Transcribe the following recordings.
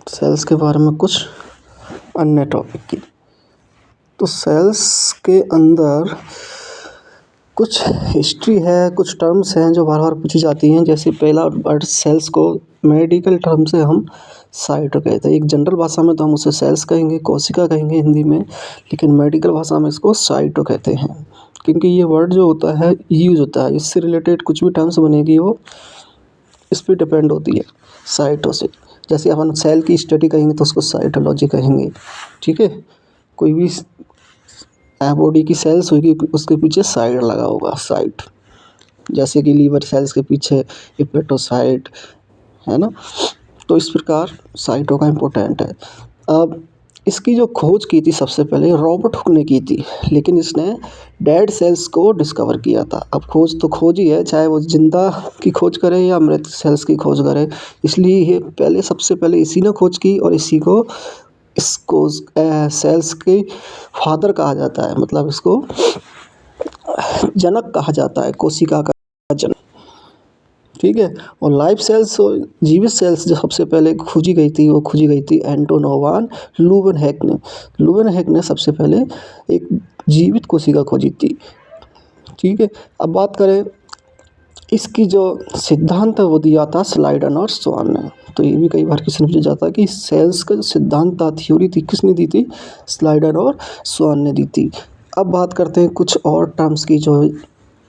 Sales के बारे में कुछ अन्य टॉपिक की। तो सेल्स के अंदर कुछ हिस्ट्री है, कुछ टर्म्स हैं जो बार बार पूछी जाती हैं। जैसे पहला वर्ड सेल्स को मेडिकल टर्म से हम साइटो कहते हैं। एक जनरल भाषा में तो हम उसे सेल्स कहेंगे, कोशिका कहेंगे हिंदी में, लेकिन मेडिकल भाषा में इसको साइटो कहते हैं। क्योंकि ये वर्ड जो होता है यूज होता है, इससे रिलेटेड कुछ भी टर्म्स बनेगी वो इस पर डिपेंड होती है साइटो से। जैसे अपन सेल की स्टडी कहेंगे तो उसको साइटोलॉजी कहेंगे, ठीक है। कोई भी बॉडी की सेल्स होगी उसके पीछे साइट लगा होगा, साइट। जैसे कि लीवर सेल्स के पीछे हेपेटोसाइट है ना। तो इस प्रकार साइटो का इम्पोर्टेंट है। अब इसकी जो खोज की थी सबसे पहले रॉबर्ट हुक ने की थी, लेकिन इसने डेड सेल्स को डिस्कवर किया था। अब खोज तो खोज ही है, चाहे वो जिंदा की खोज करे या मृत सेल्स की खोज करे। इसलिए ये पहले सबसे पहले इसी ने खोज की और इसको सेल्स के फादर कहा जाता है, मतलब इसको जनक कहा जाता है, कोशिका का जनक, ठीक है। और लाइफ सेल्स, जीवित सेल्स जो सबसे पहले खोजी गई थी वो खोजी गई थी एंटोनोवान लुवेनहेक ने। लुवेनहेक ने सबसे पहले एक जीवित कोशिका खोजी थी, ठीक है। अब बात करें इसकी जो सिद्धांत है वो दिया था स्लाइडन और स्वान ने। तो ये भी कई बार क्वेश्चन पूछा जाता है कि सेल्स का जो सिद्धांत था, थ्योरी थी, किसने दी थी? स्लाइडन और स्वान ने दी थी। अब बात करते हैं कुछ और टर्म्स की जो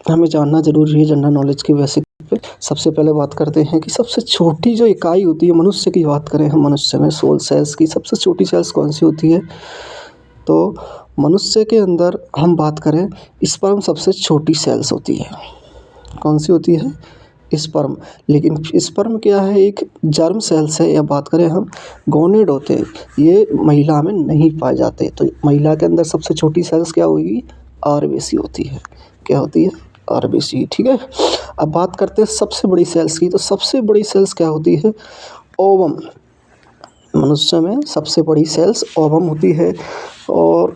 हमें जानना जरूरी है जनरल नॉलेज की बेसिक पे। सबसे पहले बात करते हैं कि सबसे छोटी जो इकाई होती है मनुष्य की, बात करें हम मनुष्य में सोल सेल्स की, सबसे छोटी सेल्स कौन सी होती है? तो मनुष्य के अंदर हम बात करें स्पर्म सबसे छोटी सेल्स होती है। कौन सी होती है? स्पर्म। लेकिन स्पर्म क्या है? एक जर्म सेल्स है। या बात करें हम गोनेड होते हैं, ये महिला में नहीं पाए जाते। तो महिला के अंदर सबसे छोटी सेल्स क्या होगी? आरबीसी होती है। क्या होती है? आरबीसी, ठीक है। अब बात करते हैं सबसे बड़ी सेल्स की। तो सबसे बड़ी सेल्स क्या होती है? ओवम। मनुष्य में सबसे बड़ी सेल्स ओवम होती है। और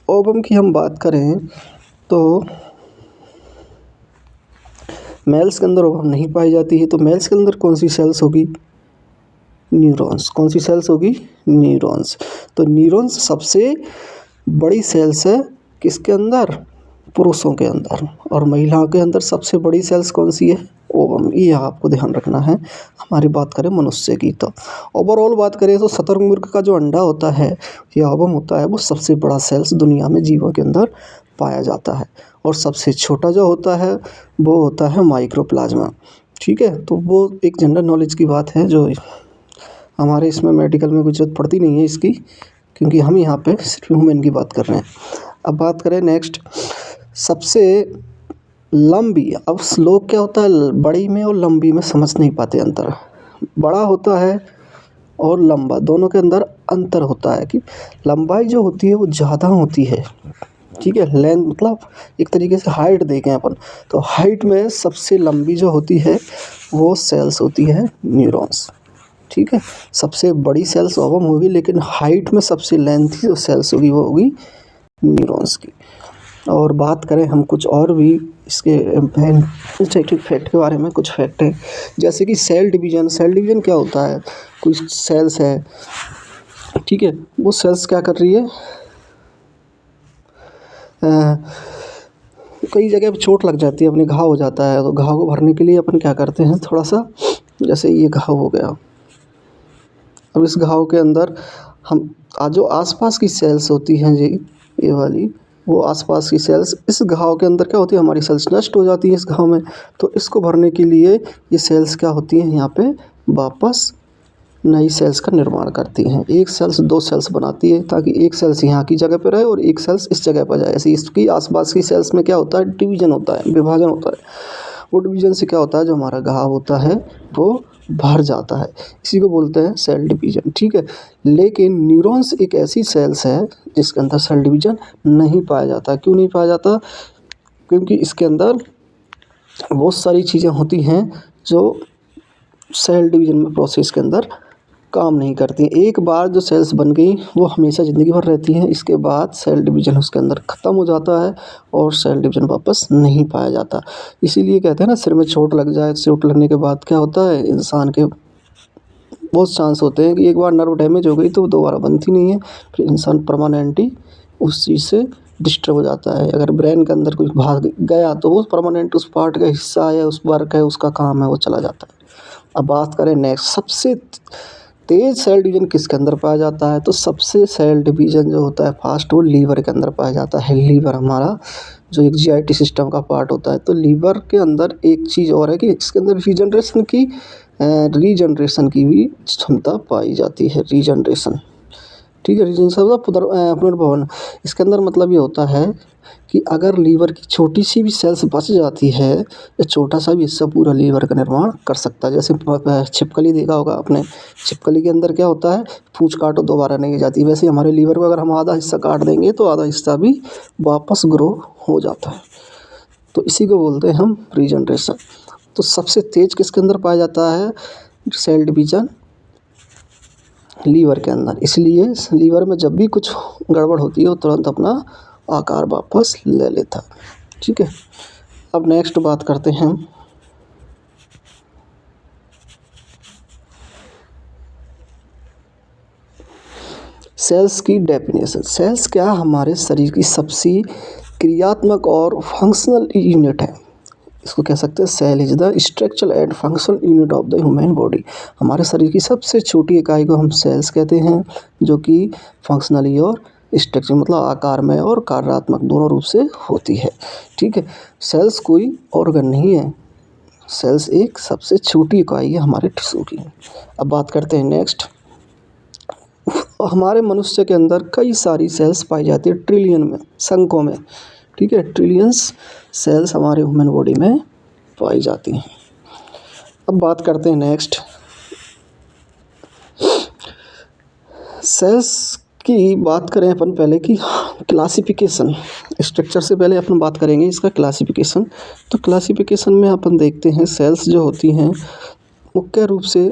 ओवम की हम बात करें तो मेल्स के अंदर ओवम नहीं पाई जाती है। तो मेल्स के अंदर कौन सी सेल्स होगी? न्यूरॉन्स। कौन सी सेल्स होगी? न्यूरॉन्स। तो न्यूरॉन्स सबसे बड़ी सेल्स है किसके अंदर? पुरुषों के अंदर। और महिलाओं के अंदर सबसे बड़ी सेल्स कौन सी है? ओवम। ये आपको ध्यान रखना है। हमारी बात करें मनुष्य की तो ओवरऑल बात करें तो शुतुरमुर्ग का जो अंडा होता है या ओवम होता है वो सबसे बड़ा सेल्स दुनिया में जीवों के अंदर पाया जाता है। और सबसे छोटा जो होता है वो होता है माइक्रोप्लाज्मा, ठीक है। तो वो एक जनरल नॉलेज की बात है जो हमारे इसमें मेडिकल में कोई जरूरत पड़ती नहीं है इसकी, क्योंकि हम यहाँ पे सिर्फ ह्यूमन की बात कर रहे हैं। अब बात करें नेक्स्ट सबसे लंबी। अब लोग क्या होता है बड़ी में और लंबी में समझ नहीं पाते अंतर। बड़ा होता है और लंबा, दोनों के अंदर अंतर होता है कि लंबाई जो होती है वो ज़्यादा होती है, ठीक है। लेंथ मतलब एक तरीके से हाइट देखें अपन तो हाइट में सबसे लंबी जो होती है वो सेल्स होती है न्यूरॉन्स, ठीक है। सबसे बड़ी सेल्स ओवम होगी, लेकिन हाइट में सबसे लेंथी जो सेल्स होगी वो होगी न्यूरॉन्स की। और बात करें हम कुछ और भी इसके साइंटिफिक फैक्ट के बारे में, कुछ फैक्ट हैं जैसे कि सेल डिवीज़न। सेल डिवीज़न क्या होता है? कुछ सेल्स है, ठीक है, वो सेल्स क्या कर रही है, कई जगह पे चोट लग जाती है, अपने घाव हो जाता है, तो घाव को भरने के लिए अपन क्या करते हैं थोड़ा सा, जैसे ये घाव हो गया, अब इस घाव के अंदर हम जो आसपास की सेल्स होती हैं जी, ये वाली, वो आसपास की सेल्स इस घाव के अंदर क्या होती है, हमारी सेल्स नष्ट हो जाती है इस घाव में। तो इसको भरने के लिए ये सेल्स क्या होती हैं, यहाँ पे वापस नई सेल्स का निर्माण करती हैं। एक सेल्स दो सेल्स बनाती है ताकि एक सेल्स यहाँ की जगह पे रहे और एक सेल्स इस जगह पर जाए। ऐसे इसकी आसपास की सेल्स में क्या होता है, डिवीजन होता है, विभाजन होता है। वो डिवीजन से क्या होता है, जो हमारा घाव होता है वो भर जाता है, इसी को बोलते हैं सेल डिवीजन, ठीक है। लेकिन न्यूरॉन्स एक ऐसी सेल्स है जिसके अंदर सेल डिवीजन नहीं पाया जाता। क्यों नहीं पाया जाता? क्योंकि इसके अंदर बहुत सारी चीज़ें होती हैं जो सेल डिवीजन में प्रोसेस के अंदर काम नहीं करती। एक बार जो सेल्स बन गई वो हमेशा ज़िंदगी भर रहती हैं, इसके बाद सेल डिवीज़न उसके अंदर ख़त्म हो जाता है और सेल डिवीज़न वापस नहीं पाया जाता। इसीलिए कहते हैं ना, सिर में चोट लग जाए, चोट लगने के बाद क्या होता है, इंसान के बहुत चांस होते हैं कि एक बार नर्व डैमेज हो गई तो दोबारा बनती नहीं है, फिर इंसान परमानेंटली उस चीज़ से डिस्टर्ब हो जाता है। अगर ब्रेन के अंदर कुछ भाग गया तो वो परमानेंट उस पार्ट का हिस्सा है, उस वर्क है, उसका काम है, वो चला जाता है। अब बात करें नेक्स्ट, सबसे तेज सेल डिवीजन किसके अंदर पाया जाता है? तो सबसे सेल डिवीजन जो होता है फास्ट, वो लीवर के अंदर पाया जाता है। लीवर हमारा जो एक जीआईटी सिस्टम का पार्ट होता है, तो लीवर के अंदर एक चीज़ और है कि इसके अंदर रीजनरेशन की भी क्षमता पाई जाती है। रीजनरेशन, ठीक है, रीजनरेशन मतलब पुनर्भवन। इसके अंदर मतलब ये होता है कि अगर लीवर की छोटी सी भी सेल्स बच जाती है, या छोटा सा भी हिस्सा पूरा लीवर का निर्माण कर सकता है। जैसे छिपकली देखा होगा आपने, छिपकली के अंदर क्या होता है, पूंछ काटो दोबारा नहीं जाती, वैसे हमारे लीवर को अगर हम आधा हिस्सा काट देंगे तो आधा हिस्सा भी वापस ग्रो हो जाता है। तो इसी को बोलते हैं हम रीजनरेशन। तो सबसे तेज किसके अंदर पाया जाता है सेल डिवीजन? लीवर के अंदर। इसलिए लीवर में जब भी कुछ गड़बड़ होती है वो तुरंत अपना आकार वापस ले लेता है, ठीक है। अब नेक्स्ट बात करते हैं हम सेल्स की डेफिनेशन। सेल्स क्या हमारे शरीर की सबसे क्रियात्मक और फंक्शनल यूनिट है। इसको कह सकते हैं cell is the structural and functional unit of the human body. हमारे शरीर की सबसे छोटी इकाई को हम सेल्स कहते हैं, जो कि फंक्शनली और स्ट्रक्चर मतलब आकार में और कार्यात्मक दोनों रूप से होती है, ठीक है। सेल्स कोई ऑर्गन नहीं है, सेल्स एक सबसे छोटी इकाई है हमारे टिश्यू की। अब बात करते हैं नेक्स्ट, हमारे मनुष्य के अंदर कई सारी सेल्स पाई जाती है, ट्रिलियन में, संख्यों में, ठीक है। ट्रिलियंस सेल्स हमारे ह्यूमन बॉडी में पाई जाती हैं। अब बात करते हैं नेक्स्ट, सेल्स की बात करें अपन पहले कि क्लासिफिकेशन, स्ट्रक्चर से पहले अपन बात करेंगे इसका क्लासिफिकेशन। तो क्लासिफिकेशन में अपन देखते हैं सेल्स जो होती हैं मुख्य रूप से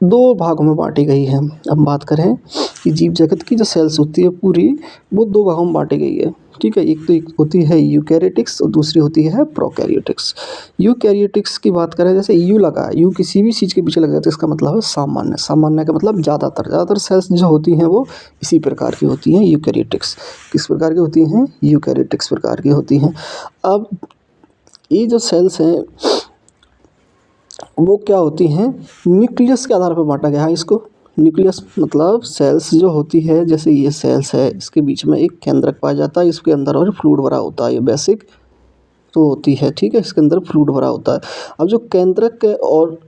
दो भागों में बांटी गई है। अब बात करें कि जीव जगत की जो सेल्स होती है पूरी, वो दो भागों में बांटी गई है, ठीक है। एक होती है यूकैरियोटिक्स और दूसरी होती है प्रोकैरियोटिक्स। यूकैरियोटिक्स की बात करें, जैसे यू लगा, यू किसी भी चीज़ के पीछे लग जाता है, इसका मतलब है सामान्य। सामान्य का मतलब ज़्यादातर सेल्स जो होती हैं वो इसी प्रकार की होती हैं, यूकैरियोटिक्स। किस प्रकार की होती हैं? यूकैरियोटिक्स प्रकार की होती हैं। अब ये जो सेल्स हैं वो क्या होती हैं, न्यूक्लियस के आधार पर बांटा गया है इसको। न्यूक्लियस मतलब सेल्स जो होती है, जैसे ये सेल्स है, इसके बीच में एक केंद्रक पाया जाता है, इसके अंदर और फ्लूइड भरा होता है, ये बेसिक तो होती है, ठीक है, इसके अंदर फ्लूइड भरा होता है। अब जो केंद्रक के और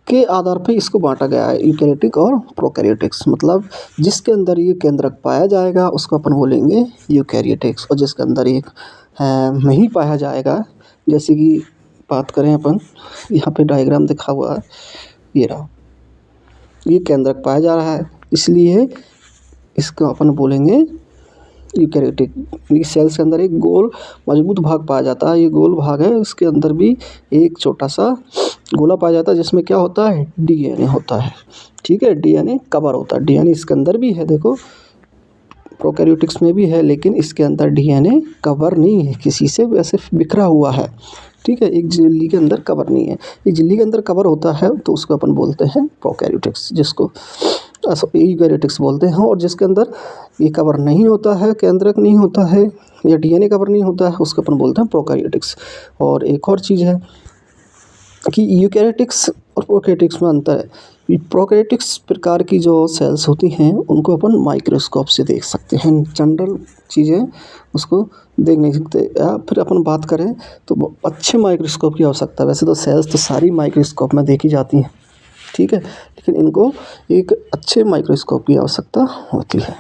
के आधार पे इसको बांटा गया है यूकैरियोटिक और प्रोकैरियोटिक्स। मतलब जिसके अंदर ये केंद्रक पाया जाएगा उसको अपन बोलेंगे यूकैरियोटिक्स, और जिसके अंदर एक नहीं पाया जाएगा, जैसे कि बात करें अपन, यहाँ पे डायग्राम दिखा हुआ है, ये रहा, ये केंद्रक पाया जा रहा है, इसलिए इसको अपन बोलेंगे यूकैरियोटिक। सेल्स के अंदर एक गोल मजबूत भाग पाया जाता है, ये गोल भाग है, इसके अंदर भी एक छोटा सा गोला पाया जाता है, जिसमें क्या होता है, डीएनए होता है, ठीक है, डीएनए कवर होता है। डीएनए इसके अंदर भी है, देखो प्रोकैरियोटिक्स में भी है, लेकिन इसके अंदर डीएनए कवर नहीं है किसी से, वैसे बिखरा हुआ है, ठीक है। एक झिल्ली के अंदर कवर नहीं है, एक झिल्ली के अंदर कवर होता है तो उसको अपन बोलते हैं प्रोकैरियोटिक्स, जिसको यूकैरियोटिक्स बोलते हैं। और जिसके अंदर ये कवर नहीं होता है, केंद्रक नहीं होता है, या डीएनए कवर नहीं होता है, उसको अपन बोलते हैं प्रोकैरियोटिक्स। और एक और चीज़ है कि यूकैरियोटिक्स और प्रोकैरियोटिक्स में अंतर है। प्रोकैरियोटिक्स प्रकार की जो सेल्स होती हैं उनको अपन माइक्रोस्कोप से देख सकते हैं, जनरल चीज़ें उसको देख नहीं सकते। या फिर अपन बात करें तो अच्छे माइक्रोस्कोप की आवश्यकता है। वैसे तो सेल्स तो सारी माइक्रोस्कोप में देखी जाती हैं, ठीक है, लेकिन इनको एक अच्छे माइक्रोस्कोप की आवश्यकता होती है।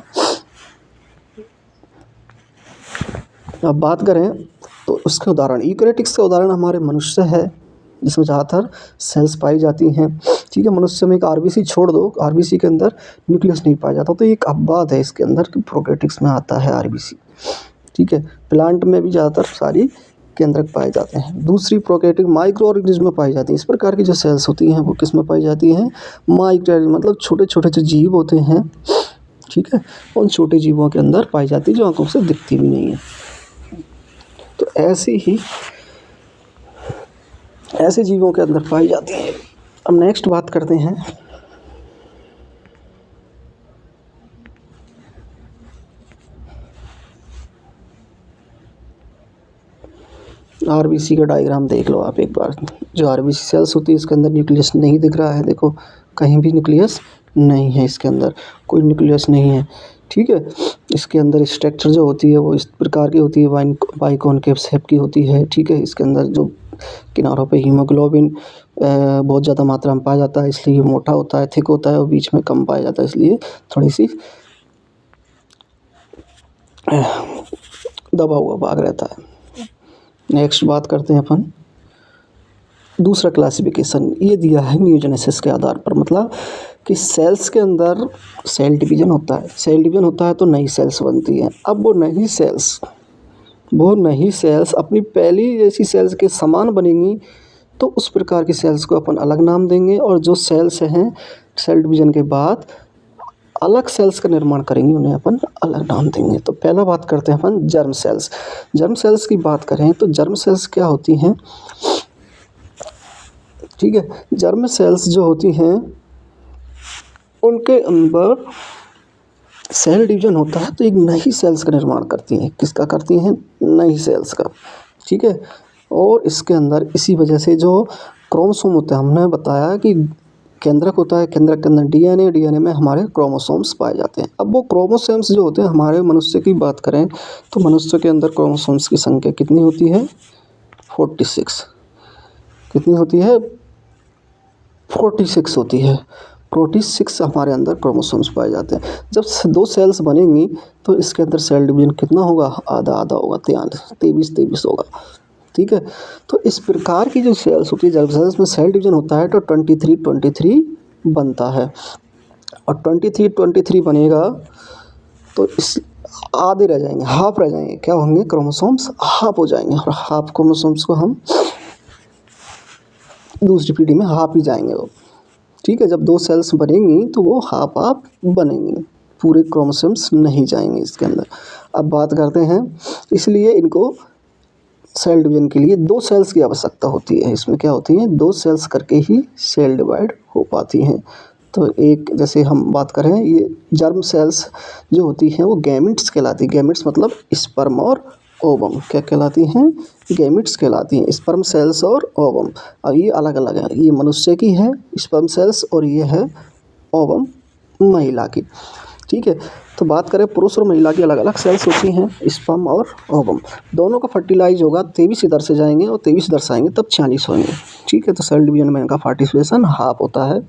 अब बात करें तो उसके उदाहरण, यूकैरियोटिक्स का उदाहरण हमारे मनुष्य है, जिसमें ज़्यादातर सेल्स पाई जाती हैं, ठीक है। मनुष्य में एक आरबीसी छोड़ दो, आरबीसी के अंदर न्यूक्लियस नहीं पाया जाता, तो एक अपवाद है इसके अंदर कि प्रोकैरियोटिक्स में आता है आरबीसी, ठीक है। प्लांट में भी ज़्यादातर सारी केंद्रक पाए जाते हैं। दूसरी प्रोकैरियोटिक माइक्रो ऑर्गेनिज्म में पाई जाती हैं। इस प्रकार की जो सेल्स होती हैं वो किस में पाई जाती हैं, माइक्रो, मतलब छोटे छोटे जो जीव होते हैं, ठीक है, उन छोटे जीवों के अंदर पाई जाती है जो आंखों से दिखती भी नहीं है। तो ऐसी ही ऐसे जीवों के अंदर पाई जाती हैं। अब नेक्स्ट बात करते हैं आरबीसी का डायग्राम देख लो आप एक बार। जो आरबीसी सेल्स होती है इसके अंदर न्यूक्लियस नहीं दिख रहा है, देखो कहीं भी न्यूक्लियस नहीं है, इसके अंदर कोई न्यूक्लियस नहीं है, ठीक है। इसके अंदर स्ट्रक्चर जो होती है वो इस प्रकार की होती है, बाइकॉनकेव शेप की होती है, ठीक है। इसके अंदर जो किनारों पे हीमोग्लोबिन बहुत ज़्यादा मात्रा में पाया जाता है, इसलिए मोटा होता है, थिक होता है, और बीच में कम पाया जाता है, इसलिए थोड़ी सी दबा हुआ भाग रहता है। नेक्स्ट बात करते हैं अपन दूसरा क्लासिफिकेशन, ये दिया है न्यूजेनेसिस के आधार पर, मतलब कि सेल्स के अंदर सेल डिवीजन होता है, सेल डिवीजन होता है तो नई सेल्स बनती हैं। अब वो नई सेल्स अपनी पहली जैसी सेल्स के समान बनेंगी, तो उस प्रकार की सेल्स को अपन अलग नाम देंगे, और जो सेल्स हैं सेल डिवीजन के बाद अलग सेल्स का निर्माण करेंगे उन्हें अपन अलग नाम देंगे। तो पहला बात करते हैं अपन जर्म सेल्स। जर्म सेल्स की बात करें तो जर्म सेल्स क्या होती हैं, ठीक है। जर्म सेल्स जो होती हैं उनके अंदर सेल डिवीजन होता है तो एक नई सेल्स का निर्माण करती हैं। किसका करती हैं? नई सेल्स का, ठीक है। और इसके अंदर इसी वजह से जो क्रोमोसोम होते हैं, हमने बताया कि केंद्रक होता है, केंद्रक के अंदर डीएनए में हमारे क्रोमोसोम्स पाए जाते हैं। अब वो क्रोमोसोम्स जो होते हैं, हमारे मनुष्य की बात करें तो मनुष्य के अंदर क्रोमोसोम्स की संख्या कितनी होती है? 46। कितनी होती है? 46 होती है। 46 हमारे अंदर क्रोमोसोम्स पाए जाते हैं। जब 2 सेल्स बनेंगी तो इसके अंदर सेल डिवीजन कितना होगा? आधा आधा होगा, 23 होगा, ठीक है। तो इस प्रकार की जो सेल्स होती है, जब सेल्स में सेल डिवीजन होता है तो 23 बनता है, और 23 बनेगा तो इस आधे रह जाएंगे, हाफ रह जाएंगे। क्या होंगे? क्रोमोसोम्स हाफ हो जाएंगे, और हाफ क्रोमोसोम्स को हम दूसरी पीढ़ी में हाफ ही जाएंगे वो, ठीक है। जब 2 सेल्स बनेंगी तो वो हाफ हाफ बनेंगी, पूरे क्रोमोसोम्स नहीं जाएंगे इसके अंदर। अब बात करते हैं, इसलिए इनको सेल डिवीजन के लिए 2 सेल्स की आवश्यकता होती है। इसमें क्या होती है? 2 सेल्स करके ही सेल डिवाइड हो पाती हैं। तो एक जैसे हम बात करें, ये जर्म सेल्स जो होती हैं वो गैमेट्स कहलाती है। गैमेट्स मतलब स्पर्म और ओवम। क्या कहलाती हैं? गैमेट्स कहलाती हैं, स्पर्म सेल्स और ओवम। अब ये अलग अलग है, ये मनुष्य की है स्पर्म सेल्स, और ये है ओवम महिला की, ठीक है। तो बात करें पुरुष और महिला की अलग अलग सेल्स होती हैं, स्पर्म और ओवम। दोनों का फर्टिलाइज होगा, 23 इधर से जाएंगे और 23 इधर से आएंगे, तब 46 होंगे, ठीक है। तो सेल डिवीजन में इनका पार्टिसिपेशन हाफ होता है,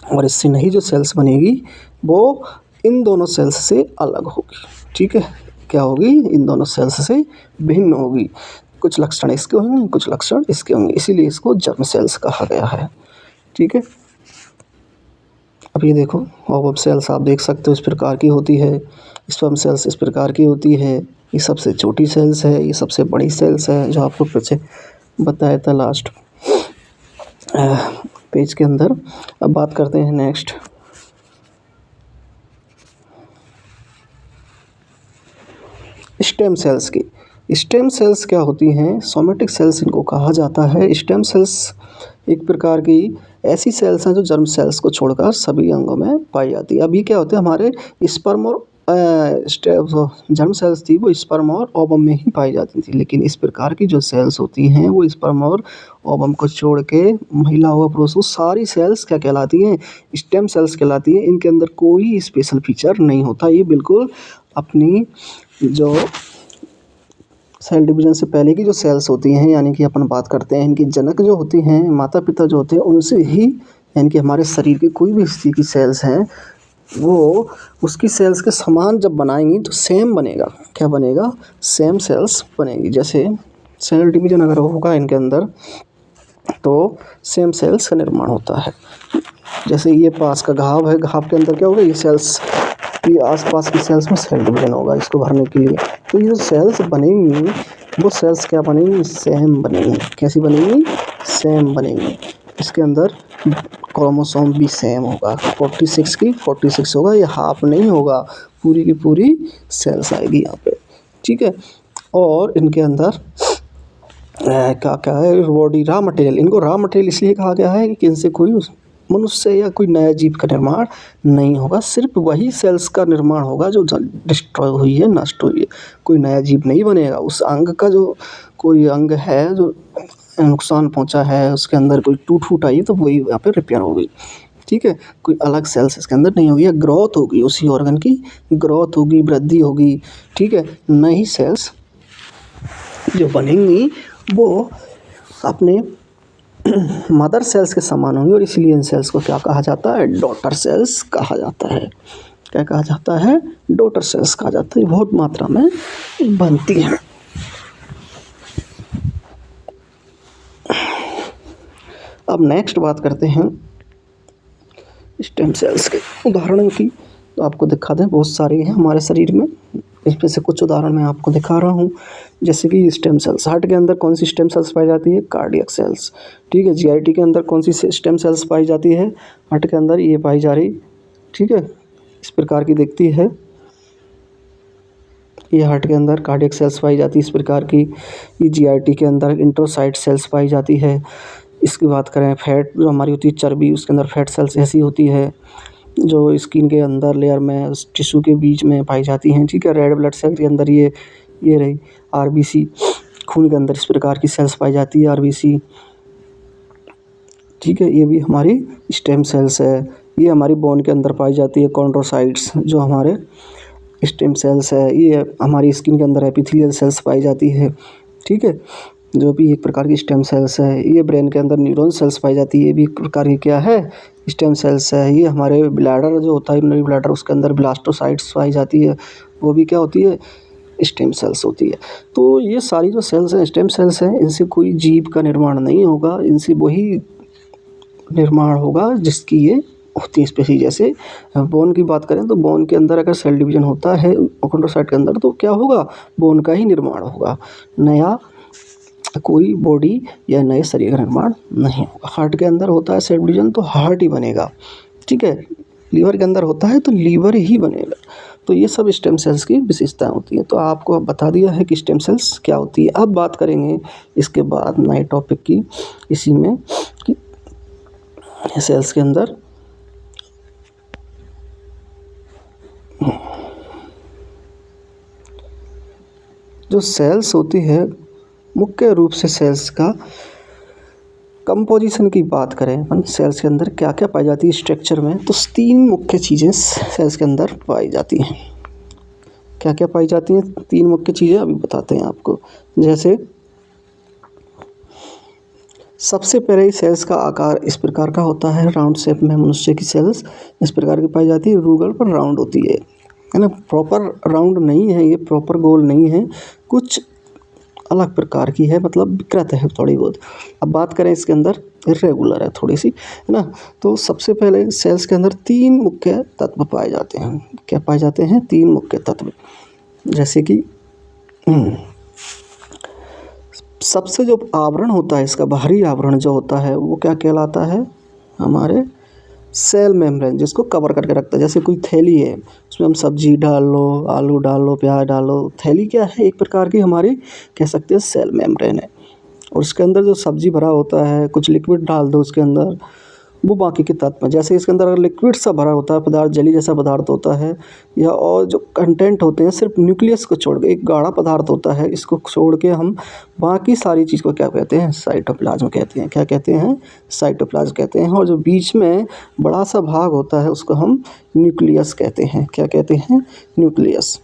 और इससे नई जो सेल्स बनेगी वो इन दोनों सेल्स से अलग होगी, ठीक है। क्या होगी? इन दोनों सेल्स से भिन्न होगी। कुछ लक्षण इसके होंगे, कुछ लक्षण इसके होंगे, इसीलिए इसको जर्म सेल्स कहा गया है, ठीक है। अब ये देखो, ओवम सेल्स आप देख सकते हो इस प्रकार की होती है, स्पर्म सेल्स इस प्रकार की होती है। ये सबसे छोटी सेल्स है, ये सबसे बड़ी सेल्स है, जो आपको पीछे बताया था लास्ट पेज के अंदर। अब बात करते हैं नेक्स्ट, स्टेम सेल्स की। स्टेम सेल्स क्या होती हैं? सोमेटिक सेल्स इनको कहा जाता है। स्टेम सेल्स एक प्रकार की ऐसी सेल्स हैं जो जर्म सेल्स को छोड़कर सभी अंगों में पाई जाती है। अब ये क्या होते हैं? हमारे स्पर्म और जर्म सेल्स थी वो स्पर्म और ओवम में ही पाई जाती थी, लेकिन इस प्रकार की जो सेल्स होती हैं वो स्पर्म और ओवम को छोड़ के महिला हो पुरुष हो, सारी सेल्स क्या कहलाती हैं? स्टेम सेल्स कहलाती हैं। इनके अंदर कोई स्पेशल फीचर नहीं होता, ये बिल्कुल अपनी जो सेल डिवीजन से पहले की जो सेल्स होती हैं, यानी कि अपन बात करते हैं इनकी जनक जो होती हैं, माता पिता जो होते हैं, उनसे ही, यानी कि हमारे शरीर की कोई भी हिस्से की सेल्स हैं वो उसकी सेल्स के समान जब बनाएंगी तो सेम बनेगा। क्या बनेगा? सेम सेल्स बनेगी। जैसे सेल डिवीजन अगर होगा इनके अंदर तो सेम सेल्स का निर्माण होता है। जैसे ये पास का घाव है, घाव के अंदर क्या होगा? ये सेल्स, ये आसपास की सेल्स में सेल डिवीजन होगा इसको भरने के लिए। तो ये जो सेल्स बनेंगी वो सेल्स क्या बनेंगी? सेम बनेंगी। कैसी बनेंगी? सेम बनेंगी। इसके अंदर क्रोमोसोम भी सेम होगा, 46 की 46 होगा, ये हाफ नहीं होगा, पूरी की पूरी सेल्स आएगी यहाँ पे, ठीक है। और इनके अंदर क्या क्या है बॉडी रॉ मटेरियल, इनको रॉ मटेरियल इसलिए कहा गया है कि इनसे कोई मनुष्य या कोई नया जीव का निर्माण नहीं होगा, सिर्फ वही सेल्स का निर्माण होगा जो डिस्ट्रॉय हुई है, नष्ट हुई है। कोई नया जीव नहीं बनेगा। उस अंग का जो कोई अंग है जो नुकसान पहुंचा है, उसके अंदर कोई टूट फूट आई तो वही यहाँ पे रिपेयर हो गई, ठीक है। कोई अलग सेल्स इसके अंदर नहीं होगी, ग्रोथ होगी, उसी ऑर्गन की ग्रोथ होगी, वृद्धि होगी, ठीक है। नई सेल्स जो बनेंगी वो अपने मदर सेल्स के समान होंगी, और इसीलिए इन सेल्स को क्या कहा जाता है, डॉटर सेल्स कहा जाता है। क्या कहा जाता है, डॉटर सेल्स कहा जाता है। बहुत मात्रा में बनती है। अब नेक्स्ट बात करते हैं स्टेम सेल्स के उदाहरणों की। तो आपको दिखा दें, बहुत सारे हैं हमारे शरीर में, इसमें से कुछ उदाहरण मैं आपको दिखा रहा हूँ। जैसे कि स्टेम सेल्स, हार्ट के अंदर कौन सी स्टेम सेल्स पाई जाती है, कार्डियक सेल्स, ठीक है। जीआईटी के अंदर कौन सी स्टेम सेल्स पाई जाती है, हार्ट के अंदर ये पाई जा रही, ठीक है, इस प्रकार की दिखती है। ये हार्ट के अंदर कार्डियक सेल्स पाई जाती है इस प्रकार की। ये जीआईटी के अंदर इंट्रोसाइट सेल्स पाई जाती है। इसकी बात करें फैट जो हमारी होती है चर्बी, उसके अंदर फैट सेल्स ऐसी होती है जो स्किन के अंदर लेयर में उस टिश्यू के बीच में पाई जाती हैं, ठीक है। रेड ब्लड सेल के अंदर ये रही आरबीसी, खून के अंदर इस प्रकार की सेल्स पाई जाती है आरबीसी, ठीक है। ये भी हमारी स्टेम सेल्स है। ये हमारी बोन के अंदर पाई जाती है कॉन्ड्रोसाइट्स, जो हमारे स्टेम सेल्स है। ये हमारी स्किन के अंदर एपिथेलियल सेल्स पाई जाती है, ठीक है, जो भी एक प्रकार की स्टेम सेल्स है। ये ब्रेन के अंदर न्यूरॉन सेल्स पाई जाती है, ये भी एक प्रकार की क्या है, स्टेम सेल्स है। ये हमारे ब्लैडर जो होता है यूरिनरी ब्लैडर, उसके अंदर ब्लास्टोसाइट्स पाई जाती है, वो भी क्या होती है, स्टेम सेल्स होती है। तो ये सारी जो सेल्स हैं स्टेम सेल्स हैं, इनसे कोई जीव का निर्माण नहीं होगा, इनसे वही निर्माण होगा जिसकी ये होती है स्पेसी। जैसे बोन की बात करें तो बोन के अंदर अगर सेल डिवीजन होता है कॉन्ड्रोसाइट के अंदर, तो क्या होगा, बोन का ही निर्माण होगा, नया कोई बॉडी या नए शरीर का निर्माण नहीं होगा। हार्ट के अंदर होता है सेल डिवीजन तो हार्ट ही बनेगा, ठीक है। लीवर के अंदर होता है तो लीवर ही बनेगा। तो ये सब स्टेम सेल्स की विशेषताएं होती हैं। तो आपको अब बता दिया है कि स्टेम सेल्स क्या होती है। अब बात करेंगे इसके बाद नए टॉपिक की, इसी में कि सेल्स के अंदर जो सेल्स होती है, मुख्य रूप से सेल्स का कंपोजिशन की बात करें अपन, सेल्स के अंदर क्या क्या पाई जाती है स्ट्रक्चर में, तो 3 मुख्य चीज़ें सेल्स के अंदर पाई जाती हैं। क्या क्या पाई जाती हैं, 3 मुख्य चीज़ें अभी बताते हैं आपको। जैसे सबसे पहले सेल्स का आकार इस प्रकार का होता है, राउंड शेप में मनुष्य की सेल्स इस प्रकार की पाई जाती है, रूगल पर राउंड होती है ना, प्रॉपर राउंड नहीं है, ये प्रॉपर गोल नहीं है, कुछ अलग प्रकार की है, मतलब विकृत है थोड़ी बहुत। अब बात करें इसके अंदर इर्रेगुलर है थोड़ी सी, है ना। तो सबसे पहले सेल्स के अंदर 3 मुख्य तत्व पाए जाते हैं। क्या पाए जाते हैं, 3 मुख्य तत्व। जैसे कि सबसे जो आवरण होता है इसका, बाहरी आवरण जो होता है वो क्या कहलाता है, हमारे सेल मेम्ब्रेन, जिसको कवर करके रखता है। जैसे कोई थैली है, उसमें हम सब्जी डाल लो, आलू डाल लो, प्याज डाल लो, थैली क्या है, एक प्रकार की हमारी कह सकते हैं सेल मेम्ब्रेन है। और उसके अंदर जो सब्जी भरा होता है, कुछ लिक्विड डाल दो उसके अंदर, वो बाकी के तत्व। जैसे इसके अंदर अगर लिक्विड सा भरा होता है पदार्थ, जली जैसा पदार्थ होता है, या और जो कंटेंट होते हैं सिर्फ न्यूक्लियस को छोड़ के, एक गाढ़ा पदार्थ होता है, इसको छोड़ के हम बाकी सारी चीज़ को क्या कहते हैं, साइटोप्लाज्म कहते हैं। क्या कहते हैं, साइटोप्लाज्म कहते हैं। और जो बीच में बड़ा सा भाग होता है उसको हम न्यूक्लियस कहते हैं। क्या कहते हैं, न्यूक्लियस,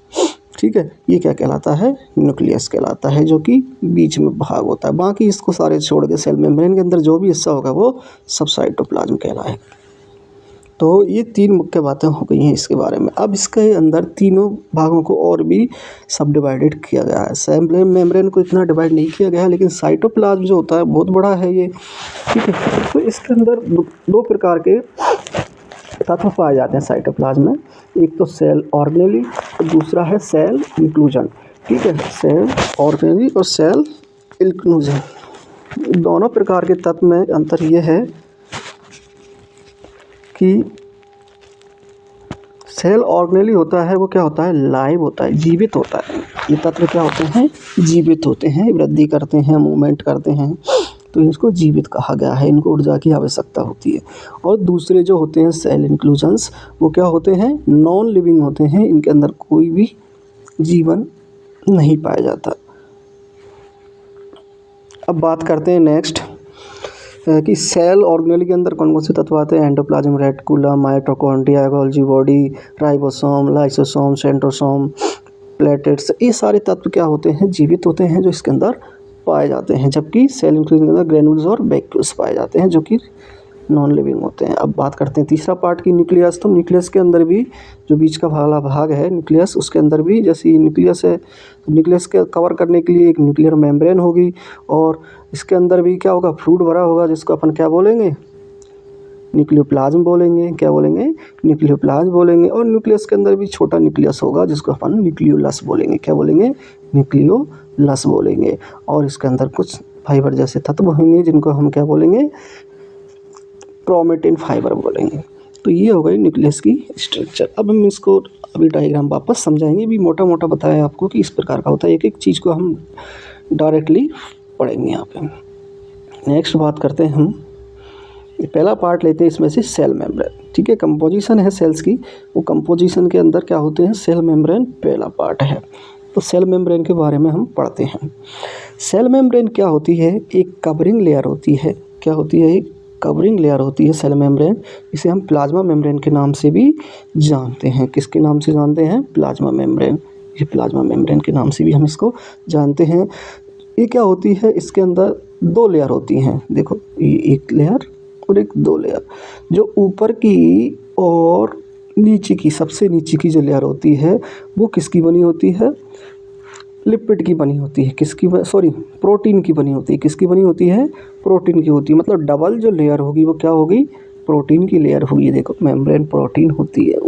ठीक है। ये क्या कहलाता है, न्यूक्लियस कहलाता है, जो कि बीच में भाग होता है। बाकी इसको सारे छोड़ के सेल मेम्ब्रेन के अंदर जो भी हिस्सा होगा वो सब साइटोप्लाज्म कहलाएगा। तो ये 3 मुख्य बातें हो गई हैं इसके बारे में। अब इसके अंदर तीनों भागों को और भी सब डिवाइडेड किया गया है। सेल मेम्ब्रेन को इतना डिवाइड नहीं किया गया है, लेकिन साइटोप्लाज्म जो होता है बहुत बड़ा है ये, ठीक है। तो इसके अंदर 2 प्रकार के तत्व पाए जाते हैं साइटोप्लाज्म में। एक तो सेल ऑर्गेनेली, दूसरा है सेल इंक्लूजन, ठीक है। सेल ऑर्गेनेली और सेल इंक्लूजन, दोनों प्रकार के तत्व में अंतर ये है कि सेल ऑर्गेनेली होता है वो क्या होता है, लाइव होता है, जीवित होता है। ये तत्व क्या होते हैं, जीवित होते हैं, वृद्धि करते हैं, मूवमेंट करते हैं, तो इसको जीवित कहा गया है। इनको ऊर्जा की आवश्यकता होती है। और दूसरे जो होते हैं सेल इंक्लूजन्स, वो क्या होते हैं, नॉन लिविंग होते हैं, इनके अंदर कोई भी जीवन नहीं पाया जाता। अब बात करते हैं नेक्स्ट कि सेल ऑर्गेनेली के अंदर कौन कौन से तत्व आते हैं। Endoplasm, reticulum, mitochondria, Golgi body, ribosome, lysosome, centrosome, platelets, ये सारे तत्व क्या होते हैं, जीवित होते हैं, जो इसके अंदर पाए जाते हैं। जबकि सेल इंक्लूजन के अंदर ग्रेनुल्स और वैक्यूल्स पाए जाते हैं, जो कि नॉन लिविंग होते हैं। अब बात करते हैं तीसरा पार्ट की न्यूक्लियस। तो न्यूक्लियस के अंदर भी जो बीच का वाला भाग है न्यूक्लियस, उसके अंदर भी जैसे न्यूक्लियस है, तो न्यूक्लियस के कवर करने के लिए एक न्यूक्लियर मेम्ब्रेन होगी, और इसके अंदर भी क्या होगा, फ्लूइड भरा होगा, जिसको अपन क्या बोलेंगे, न्यूक्लियोप्लाज्म बोलेंगे। क्या बोलेंगे, न्यूक्लियोप्लाज्म बोलेंगे। और न्यूक्लियस के अंदर भी छोटा न्यूक्लियस होगा, जिसको अपन न्यूक्लियोलस बोलेंगे। क्या बोलेंगे, न्यूक्लियोलस बोलेंगे। और इसके अंदर कुछ फाइबर जैसे तत्व होंगे, जिनको हम क्या बोलेंगे, क्रोमेटिन फाइबर बोलेंगे। तो ये हो गई न्यूक्लियस की स्ट्रक्चर। अब हम इसको अभी डायग्राम वापस समझाएंगे। भी मोटा मोटा बताया आपको कि इस प्रकार का होता है, एक एक चीज़ को हम डायरेक्टली पढ़ेंगे यहाँ पे। नेक्स्ट बात करते हैं हम, पहला पार्ट लेते हैं इसमें से सेल मेम्ब्रेन। ठीक है, कंपोजिशन है सेल्स की, वो कंपोजिशन के अंदर क्या होते हैं, सेल मेम्ब्रेन पहला पार्ट है। तो सेल मेम्ब्रेन के बारे में हम पढ़ते हैं। सेल मेम्ब्रेन क्या होती है, एक कवरिंग लेयर होती है। क्या होती है, एक कवरिंग लेयर होती है सेल मेम्ब्रेन। इसे हम प्लाज्मा मेम्ब्रेन के नाम से भी जानते हैं। किसके नाम से जानते हैं, प्लाज्मा मेम्ब्रेन। ये प्लाज्मा मेम्ब्रेन के नाम से भी हम इसको जानते हैं। ये क्या होती है, इसके अंदर दो लेयर होती हैं। देखो, ये एक लेयर और एक दो लेयर। जो ऊपर की और नीचे की, सबसे नीचे की जो लेयर होती है, वो किसकी बनी होती है, लिपिड की बनी होती है। किसकी, सॉरी, प्रोटीन की बनी होती है। किसकी बनी होती है, प्रोटीन की होती है। मतलब डबल जो लेयर होगी वो क्या होगी, प्रोटीन की लेयर होगी। देखो, मेम्ब्रेन प्रोटीन होती है,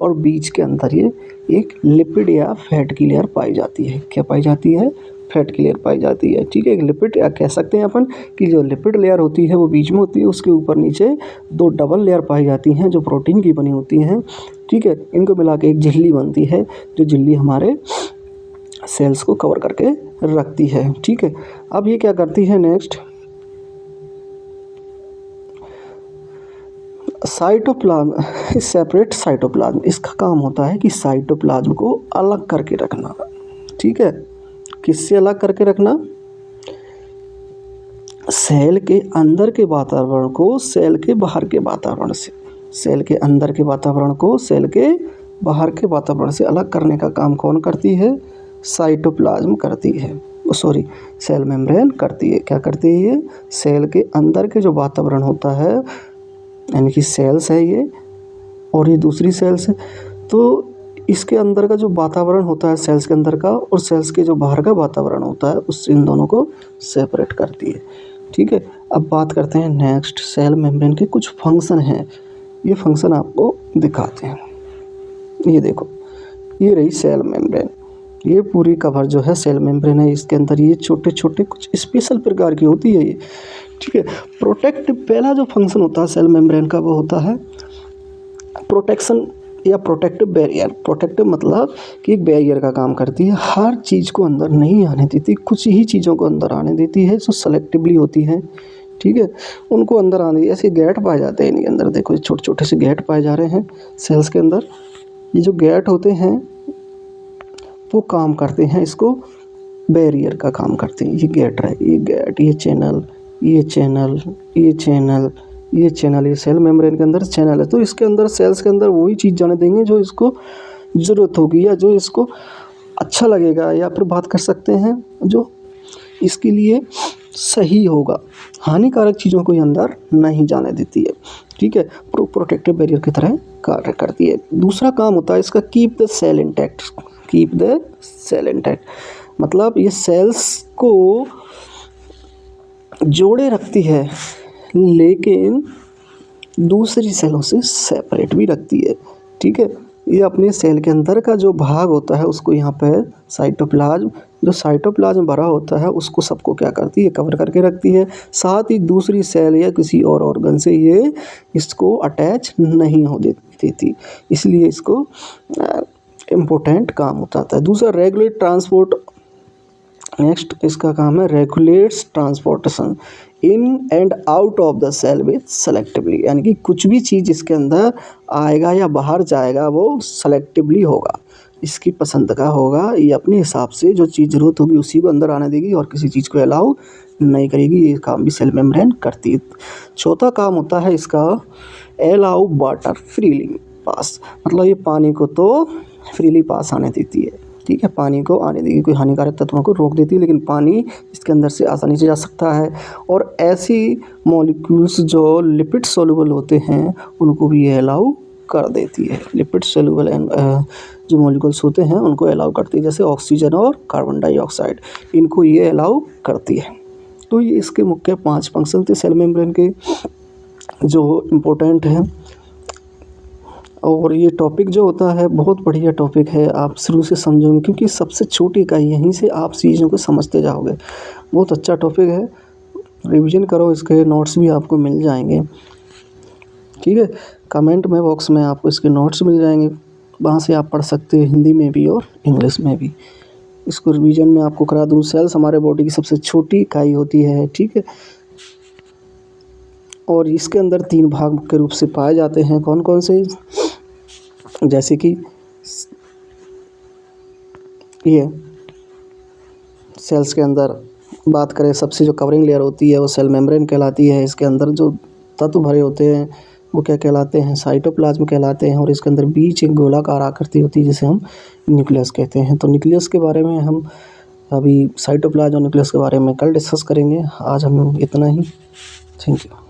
और बीच के अंदर ये एक लिपिड या फैट की लेयर पाई जाती है। क्या पाई जाती है, फैट की लेयर पाई जाती है। ठीक है, एक लिपिड या कह सकते हैं अपन कि जो लिपिड लेयर होती है वो बीच में होती है, उसके ऊपर नीचे दो डबल लेयर पाई जाती हैं जो प्रोटीन की बनी होती हैं। ठीक है, इनको मिला के एक झिल्ली बनती है, जो झिल्ली हमारे सेल्स को कवर करके रखती है। ठीक है, अब ये क्या करती है, नेक्स्ट साइटोप्लाज्म, सेपरेट साइटोप्लाज्म। इसका काम होता है कि साइटोप्लाज्म को अलग करके रखना। ठीक है, किससे अलग करके रखना, सेल के अंदर के वातावरण को सेल के बाहर के वातावरण से। सेल के अंदर के वातावरण को सेल के बाहर के वातावरण से अलग करने का काम कौन करती है, साइटोप्लाज्म करती है, सॉरी, सेल मेम्ब्रेन करती है। क्या करती है ये, सेल के अंदर के जो वातावरण होता है, यानी कि सेल्स है ये और ये दूसरी सेल्स है, तो इसके अंदर का जो वातावरण होता है सेल्स के अंदर का, और सेल्स के जो बाहर का वातावरण होता है, उससे इन दोनों को सेपरेट करती है। ठीक है, अब बात करते हैं नेक्स्ट, सेल मेम्ब्रेन के कुछ फंक्शन हैं। ये फंक्शन आपको दिखाते हैं। ये देखो, ये रही सेल मेम्ब्रेन। ये पूरी कवर जो है सेल मेम्ब्रेन है, इसके अंदर ये छोटे छोटे कुछ स्पेशल प्रकार की होती है ये। ठीक है, प्रोटेक्ट, पहला जो फंक्शन होता है सेल मेम्ब्रेन का वो होता है प्रोटेक्शन या प्रोटेक्टिव बैरियर। प्रोटेक्टिव मतलब कि एक बैरियर का काम करती है, हर चीज़ को अंदर नहीं आने देती, कुछ ही चीज़ों को अंदर आने देती है जो सेलेक्टिवली होती हैं। ठीक है, उनको अंदर आने, ऐसे गैट पाए जाते हैं इनके अंदर। देखो, ये छोटे छोटे से गैट पाए जा रहे हैं सेल्स के अंदर। ये जो गैट होते हैं वो काम करते हैं, इसको बैरियर का काम करते हैं। ये गैट है, ये गैट, ये चैनल, ये चैनल, ये चैनल, ये चैनल, ये सेल मेम्ब्रेन के अंदर चैनल है। तो इसके अंदर सेल्स के अंदर वही चीज़ जाने देंगे जो इसको ज़रूरत होगी, या जो इसको अच्छा लगेगा, या फिर बात कर सकते हैं जो इसके लिए सही होगा। हानिकारक चीज़ों को ये अंदर नहीं जाने देती है। ठीक है, प्रोटेक्टिव बैरियर की तरह कार्य करती है। दूसरा काम होता है इसका, keep the cell intact. Keep the cell intact मतलब ये सेल्स को जोड़े रखती है, लेकिन दूसरी सेलों से सेपरेट भी रखती है। ठीक है, ये अपने सेल के अंदर का जो भाग होता है उसको यहाँ पे साइटोप्लाज्म जो साइटोप्लाज्म भरा होता है उसको सबको क्या करती है, कवर करके रखती है। साथ ही दूसरी सेल या किसी और ऑर्गन से ये इसको अटैच नहीं हो देती, इसलिए इसको इम्पोर्टेंट काम होता है। दूसरा रेगुलेट ट्रांसपोर्ट, नेक्स्ट इसका काम है regulates transportation in and out of the cell with selectively, यानी कि कुछ भी चीज़ इसके अंदर आएगा या बाहर जाएगा वो सेलेक्टिवली होगा, इसकी पसंद का होगा, ये अपने हिसाब से जो चीज़ ज़रूरत होगी उसी को अंदर आने देगी और किसी चीज़ को अलाउ नहीं करेगी। ये काम भी सेल मेम्ब्रेन करती है। चौथा काम होता है इसका अलाउ वाटर फ्रीली पास, मतलब ये पानी को तो फ्रीली पास आने देती है, ठीक है, पानी को आने देगी, कोई हानिकारक तत्वों को रोक देती है, लेकिन पानी इसके अंदर से आसानी से जा सकता है। और ऐसी मॉलिक्यूल्स जो लिपिड सोल्यूबल होते हैं उनको भी ये अलाउ कर देती है। लिपिड सोल्यूबल जो मॉलिक्यूल्स होते हैं उनको अलाउ करती है, जैसे ऑक्सीजन और कार्बन डाइऑक्साइड, इनको ये अलाउ करती है। तो ये इसके मुख्य 5 फंक्शन थे सेल मेम्ब्रेन के जो इम्पोर्टेंट हैं। और ये टॉपिक जो होता है बहुत बढ़िया टॉपिक है, आप शुरू से समझोगे क्योंकि सबसे छोटी इकाई, यहीं से आप चीज़ों को समझते जाओगे। बहुत अच्छा टॉपिक है, रिवीजन करो, इसके नोट्स भी आपको मिल जाएंगे, ठीक है। कमेंट में बॉक्स में आपको इसके नोट्स मिल जाएंगे, वहाँ से आप पढ़ सकते हैं हिंदी में भी और इंग्लिश में भी। इसको रिवीजन में आपको करा दूँ, सेल्स हमारे बॉडी की सबसे छोटी इकाई होती है, ठीक है। और इसके अंदर 3 भाग मुख्य रूप से पाए जाते हैं, कौन कौन से, जैसे कि ये सेल्स के अंदर बात करें, सबसे जो कवरिंग लेयर होती है वो सेल मेम्ब्रेन कहलाती है। इसके अंदर जो तत्व भरे होते हैं वो क्या कहलाते हैं, साइटोप्लाज्म कहलाते हैं। और इसके अंदर बीच एक गोलाकार आकृति होती है जिसे हम न्यूक्लियस कहते हैं। तो न्यूक्लियस के बारे में हम अभी साइटोप्लाज्म और न्यूक्लियस के बारे में कल डिस्कस करेंगे। आज हम इतना ही, थैंक यू।